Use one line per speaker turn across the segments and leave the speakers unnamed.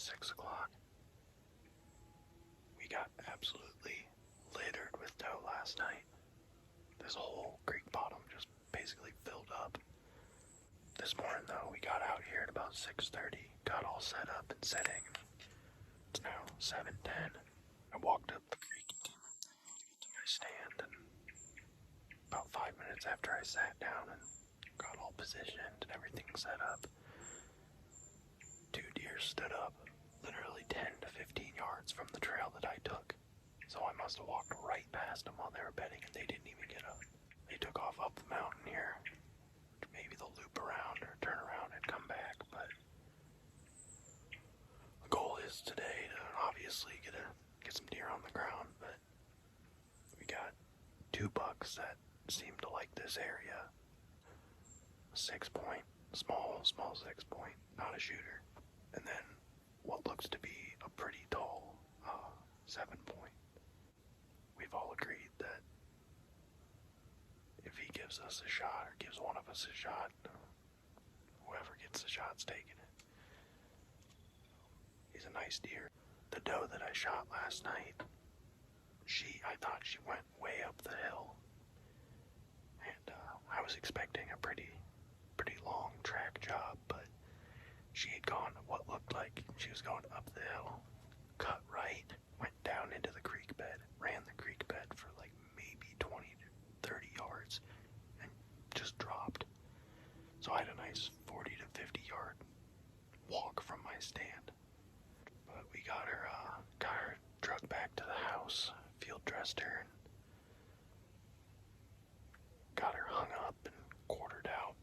6 o'clock. We got absolutely littered with doe last night. This whole creek bottom just basically filled up. This morning though, we got out here at about 6:30, got all set up and sitting. It's now 7:10. I walked up the creek to my stand, and about 5 minutes after I sat down and got all positioned and everything set up, 2 deer stood up literally 10 to 15 yards from the trail that I took. So I must have walked right past them while they were bedding, and they didn't even get up. They took off up the mountain here. Maybe they'll loop around or turn around and come back, but the goal is today to obviously get some deer on the ground, but we got 2 bucks that seem to like this area. A 6-point, small 6-point, not a shooter. And then what looks to be a pretty tall 7-point. We've all agreed that if he gives us a shot, or gives one of us a shot, whoever gets the shot's taking it. He's a nice deer. The doe that I shot last night, I thought she went way up the hill. And I was expecting a pretty long track job, but she had gone what looked like she was going up the hill, cut right, went down into the creek bed, ran the creek bed for like maybe 20 to 30 yards, and just dropped. So I had a nice 40 to 50 yard walk from my stand. But we got her drugged back to the house, field dressed her, and got her hung up and quartered out.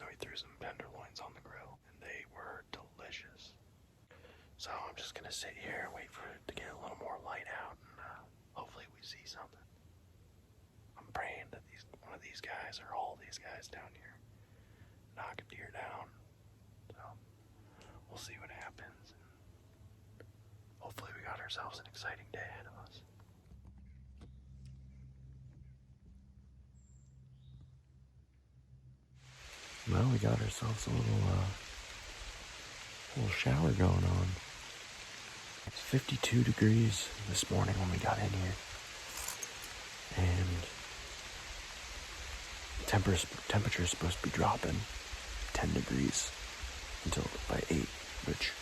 We threw some tenderloins on the grill, and they were delicious. So I'm just gonna sit here and wait for it to get a little more light out, and hopefully we see something. I'm praying that one of these guys, or all these guys down here, knock a deer down. So we'll see what happens. Hopefully we got ourselves an exciting day ahead of us. Well, we got ourselves a little shower going on. It's 52 degrees this morning when we got in here. And temperature is supposed to be dropping 10 degrees until by 8, which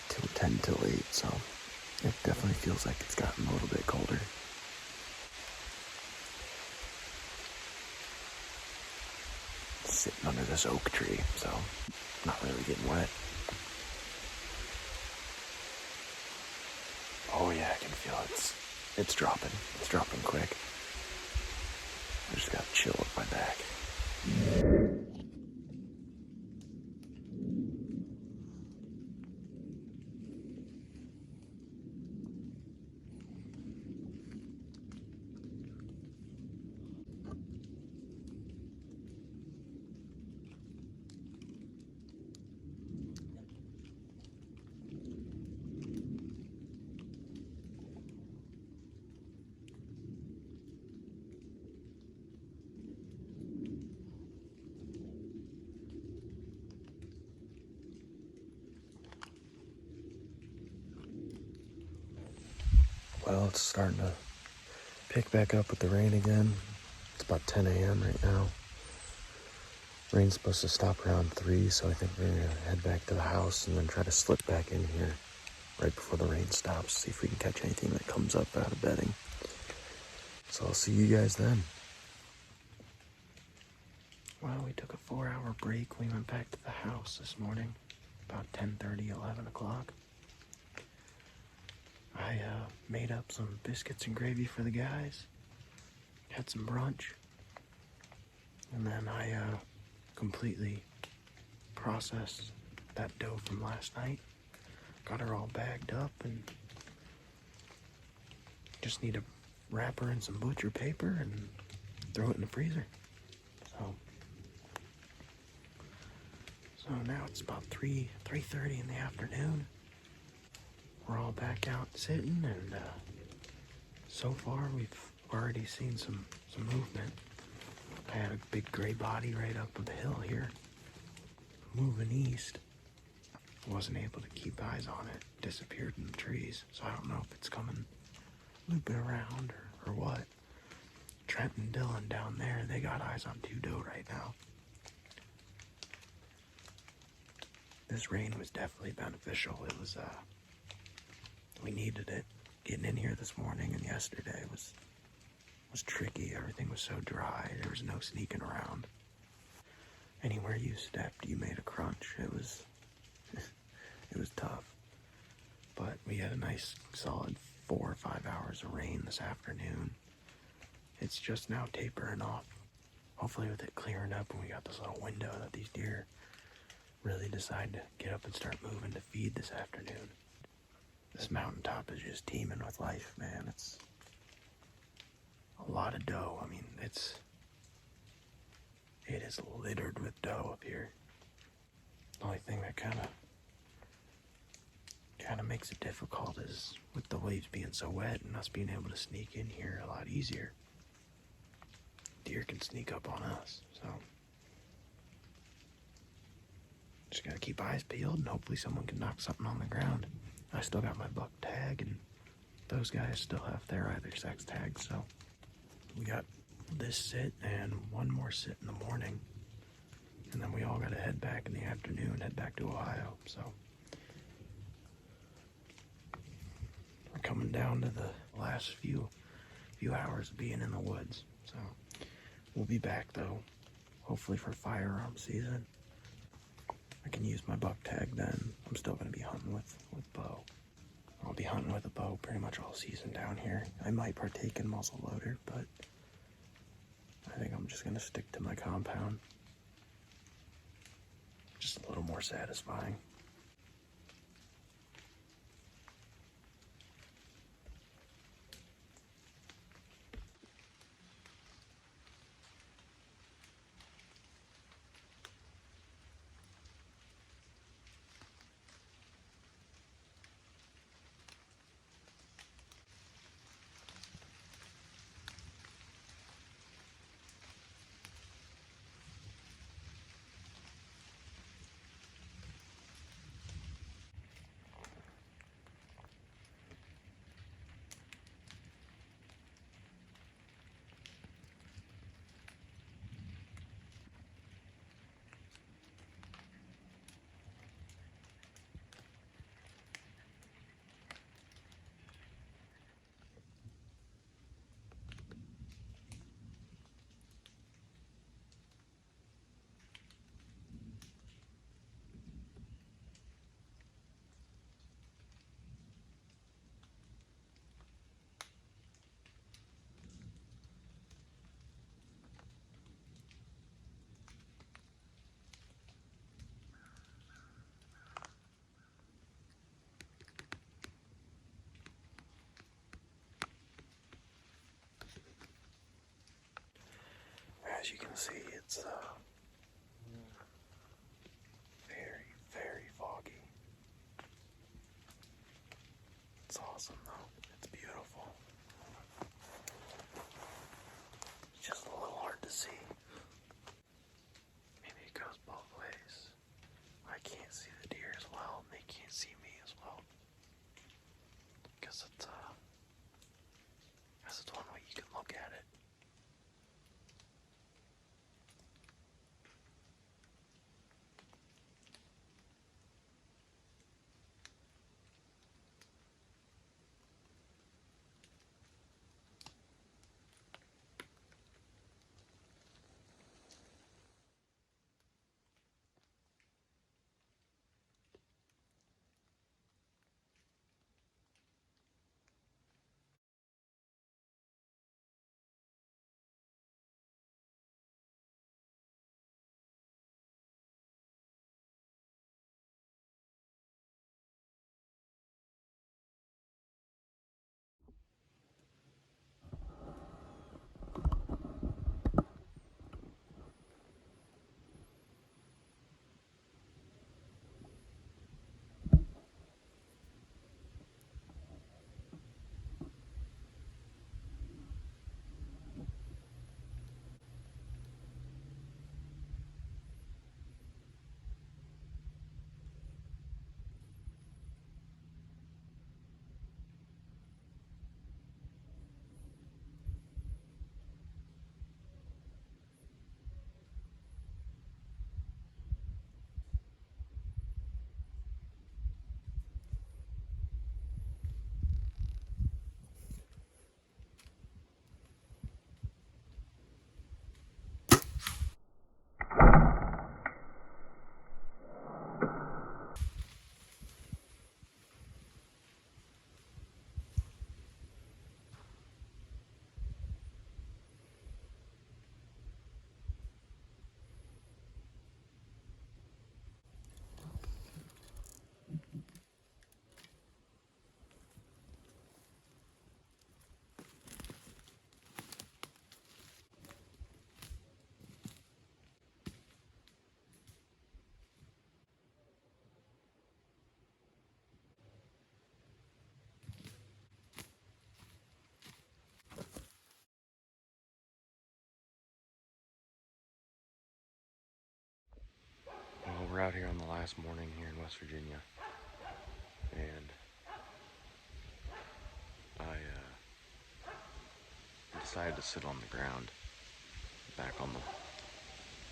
till 10 till 8, so it definitely feels like it's gotten a little bit colder. Sitting under this oak tree, so not really getting wet. Oh yeah, I can feel it's dropping. It's dropping quick. I just got a chill up my back. Well, it's starting to pick back up with the rain again. It's about 10 a.m. right now. Rain's supposed to stop around 3, so I think we're going to head back to the house and then try to slip back in here right before the rain stops, see if we can catch anything that comes up out of bedding. So I'll see you guys then. Well, we took a 4-hour break. We went back to the house this morning, about 10:30, 11 o'clock. I made up some biscuits and gravy for the guys, had some brunch, and then I completely processed that doe from last night. Got her all bagged up and just need to wrap her in some butcher paper and throw it in the freezer. So now it's about 3:30 in the afternoon. We're all back out sitting, and so far we've already seen some movement. I had a big gray body right up the hill here. moving east. I wasn't able to keep eyes on it. Disappeared in the trees, so I don't know if it's coming looping around or what. Trent and Dylan down there, they got eyes on 2 doe right now. This rain was definitely beneficial. It was, we needed it. Getting in here this morning and yesterday was tricky. Everything was so dry. There was no sneaking around. Anywhere you stepped, you made a crunch. It was tough. But we had a nice solid 4 or 5 hours of rain this afternoon. It's just now tapering off. Hopefully with it clearing up and we got this little window that these deer really decide to get up and start moving to feed this afternoon. This mountaintop is just teeming with life, man. It's a lot of doe. I mean, it is littered with doe up here. The only thing that kind of makes it difficult is with the waves being so wet and us being able to sneak in here a lot easier. Deer can sneak up on us, so just gotta keep eyes peeled and hopefully someone can knock something on the ground. I still got my buck tag and those guys still have their either sex tags, so we got this sit and one more sit in the morning, and then we all gotta head back in the afternoon, head back to Ohio. So we're coming down to the last few hours of being in the woods. So we'll be back though, hopefully for firearm season. I can use my buck tag then. I'm still gonna be hunting with bow. I'll be hunting with a bow pretty much all season down here. I might partake in muzzle loader, but I think I'm just gonna stick to my compound. Just a little more satisfying. As you can see, it's very, very foggy. It's awesome though. It's beautiful. It's just a little hard to see. Maybe it goes both ways. I can't see the deer as well, and they can't see me as well. Because it's one way you can look at it. out here on the last morning here in West Virginia, and I decided to sit on the ground back on the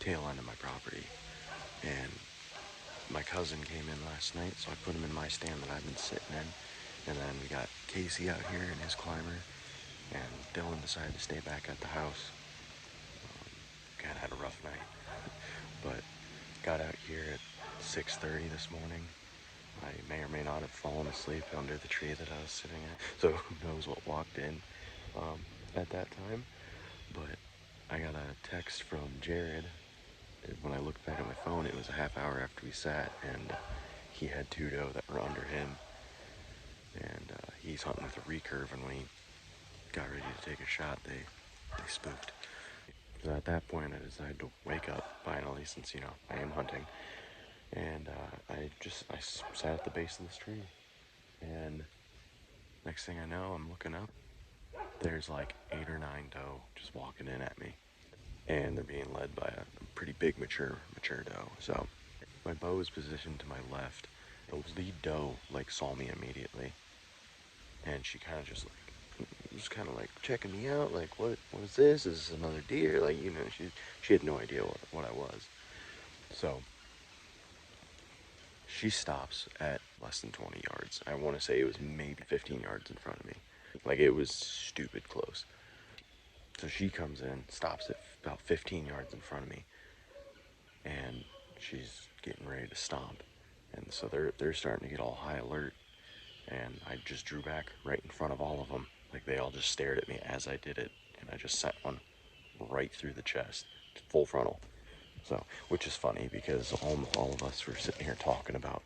tail end of my property, and my cousin came in last night, so I put him in my stand that I've been sitting in, and then we got Casey out here in his climber, and Dylan decided to stay back at the house. Kind of had a rough night, but got out here at 6:30 this morning. I may or may not have fallen asleep under the tree that I was sitting at, so who knows what walked in at that time. But I got a text from Jared. When I looked back at my phone, it was a half hour after we sat, and he had 2 doe that were under him, and he's hunting with a recurve, and when he got ready to take a shot, they spooked. So at that point, I decided to wake up finally, since, you know, I am hunting. And I sat at the base of this tree, and next thing I know, I'm looking up. There's like 8 or 9 doe just walking in at me, and they're being led by a pretty big mature doe. So my bow is positioned to my left. The lead doe like saw me immediately, and she kind of just like checking me out, like what is this? Is this another deer? Like, you know, she had no idea what I was. So she stops at less than 20 yards. I want to say it was maybe 15 yards in front of me. Like, it was stupid close. So she comes in, stops at about 15 yards in front of me, and she's getting ready to stomp. And so they're starting to get all high alert, and I just drew back right in front of all of them. Like, they all just stared at me as I did it, and I just set one right through the chest, full frontal. So, which is funny because all of us were sitting here talking about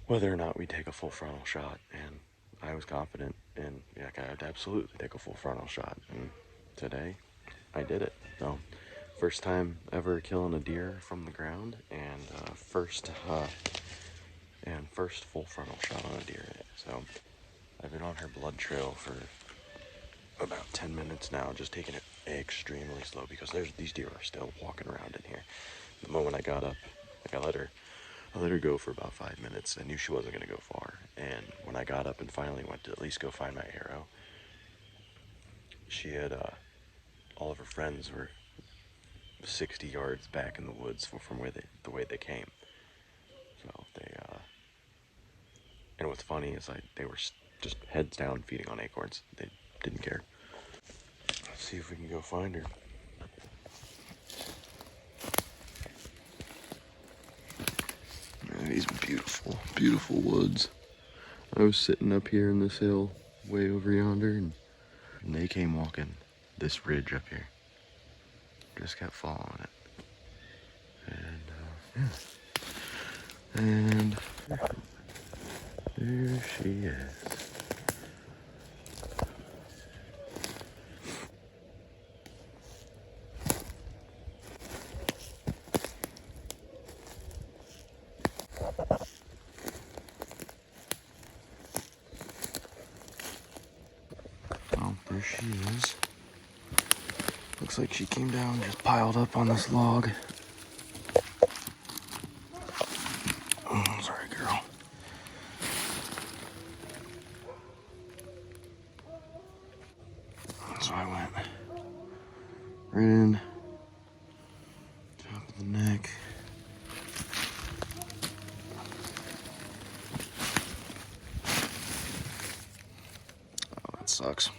whether or not we'd take a full frontal shot, and I was confident, and yeah, I'd absolutely take a full frontal shot, and today I did it. So, first time ever killing a deer from the ground, and first full frontal shot on a deer. So I've been on her blood trail for about 10 minutes now, just taking it extremely slow because these deer are still walking around in here. The moment I got up, I let her go for about 5 minutes. I knew she wasn't going to go far, and when I got up and finally went to at least go find my arrow, she had all of her friends were 60 yards back in the woods from the way they came. So and what's funny is they were just heads down feeding on acorns. They didn't care. Let's see if we can go find her. These beautiful, beautiful woods. I was sitting up here in this hill way over yonder, and they came walking this ridge up here. Just kept following it. And yeah. And there she is. Oh, there she is. Looks like she came down and just piled up on this log. Oh, sorry, girl. So I went right in, top of the neck. Oh, that sucks.